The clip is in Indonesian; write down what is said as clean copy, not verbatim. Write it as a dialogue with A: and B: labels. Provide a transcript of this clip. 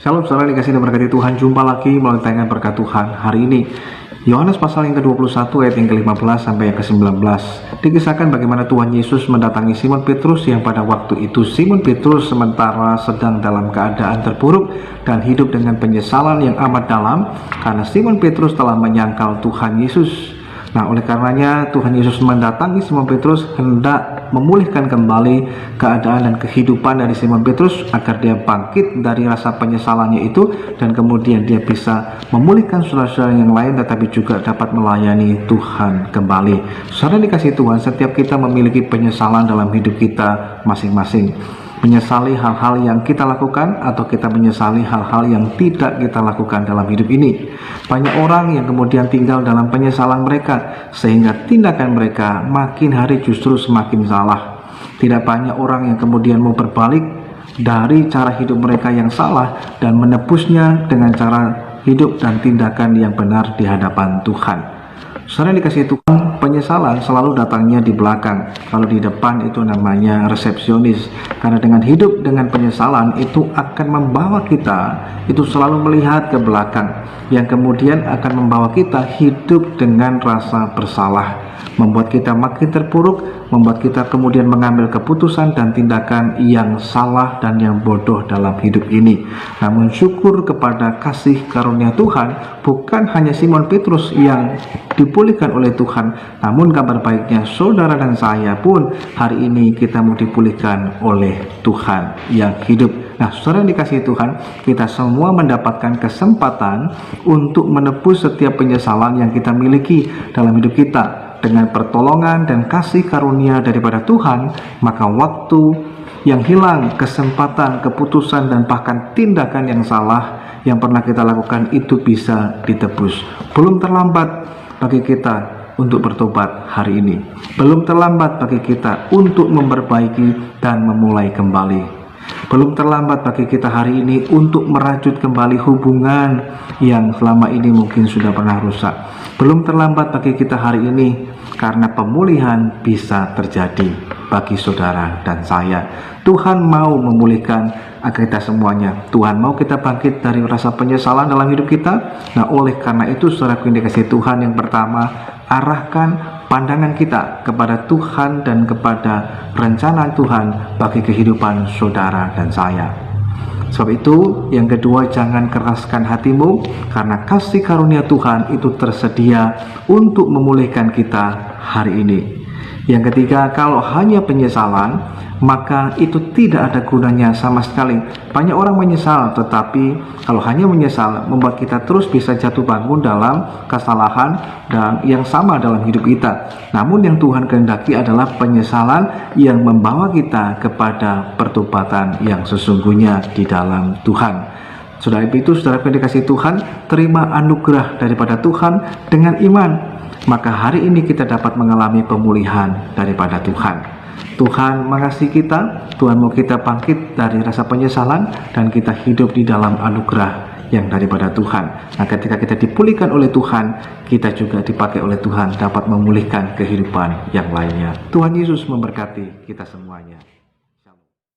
A: Shalom saudara dikasih dan berkati Tuhan, jumpa lagi melalui tayangan berkat Tuhan hari ini. Yohanes pasal yang ke-21 ayat yang ke-15 sampai yang ke-19 dikisahkan bagaimana Tuhan Yesus mendatangi Simon Petrus yang pada waktu itu Simon Petrus sementara sedang dalam keadaan terpuruk dan hidup dengan penyesalan yang amat dalam karena Simon Petrus telah menyangkal Tuhan Yesus. Nah, oleh karenanya Tuhan Yesus mendatangi Simon Petrus hendak memulihkan kembali keadaan dan kehidupan dari Simon Petrus agar dia bangkit dari rasa penyesalannya itu dan kemudian dia bisa memulihkan saudara-saudara yang lain tetapi juga dapat melayani Tuhan kembali. Saudara dikasih Tuhan, setiap kita memiliki penyesalan dalam hidup kita masing-masing. Menyesali hal-hal yang kita lakukan atau kita menyesali hal-hal yang tidak kita lakukan dalam hidup ini. Banyak orang yang kemudian tinggal dalam penyesalan mereka sehingga tindakan mereka makin hari justru semakin salah. Tidak banyak orang yang kemudian mau berbalik dari cara hidup mereka yang salah dan menebusnya dengan cara hidup dan tindakan yang benar di hadapan Tuhan. Saudara dikasih Tuhan, penyesalan selalu datangnya di belakang. Kalau di depan itu namanya resepsionis. Karena dengan hidup dengan penyesalan itu akan membawa kita itu selalu melihat ke belakang, yang kemudian akan membawa kita hidup dengan rasa bersalah, membuat kita makin terpuruk, membuat kita kemudian mengambil keputusan dan tindakan yang salah dan yang bodoh dalam hidup ini. Namun syukur kepada kasih karunia Tuhan, bukan hanya Simon Petrus yang dipulihkan oleh Tuhan, namun kabar baiknya saudara dan saya pun hari ini kita mau dipulihkan oleh Tuhan yang hidup. Nah, saudara dikasih Tuhan, kita semua mendapatkan kesempatan untuk menebus setiap penyesalan yang kita miliki dalam hidup kita. Dengan pertolongan dan kasih karunia daripada Tuhan, maka waktu yang hilang, kesempatan, keputusan, dan bahkan tindakan yang salah yang pernah kita lakukan itu bisa ditebus. Belum terlambat bagi kita untuk bertobat hari ini. Belum terlambat bagi kita untuk memperbaiki dan memulai kembali. Belum terlambat bagi kita hari ini untuk merajut kembali hubungan yang selama ini mungkin sudah pernah rusak. Belum terlambat bagi kita hari ini karena pemulihan bisa terjadi bagi saudara dan saya. Tuhan mau memulihkan agar kita semuanya. Tuhan mau kita bangkit dari rasa penyesalan dalam hidup kita. Nah, oleh karena itu saudaraku yang dikasihi Tuhan, yang pertama, arahkan pandangan kita kepada Tuhan dan kepada rencana Tuhan bagi kehidupan saudara dan saya. Sebab itu, yang kedua, jangan keraskan hatimu, karena kasih karunia Tuhan itu tersedia untuk memulihkan kita hari ini. Yang ketiga, kalau hanya penyesalan, maka itu tidak ada gunanya sama sekali. Banyak orang menyesal, tetapi kalau hanya menyesal membuat kita terus bisa jatuh bangun dalam kesalahan dan yang sama dalam hidup kita. Namun yang Tuhan kehendaki adalah penyesalan yang membawa kita kepada pertobatan yang sesungguhnya di dalam Tuhan. Saudara itu, saudara yang dikasihi Tuhan, terima anugerah daripada Tuhan dengan iman. Maka hari ini kita dapat mengalami pemulihan daripada Tuhan. Tuhan mengasihi kita, Tuhan mau kita bangkit dari rasa penyesalan dan kita hidup di dalam anugerah yang daripada Tuhan. Nah, ketika kita dipulihkan oleh Tuhan, kita juga dipakai oleh Tuhan dapat memulihkan kehidupan yang lainnya. Tuhan Yesus memberkati kita semuanya.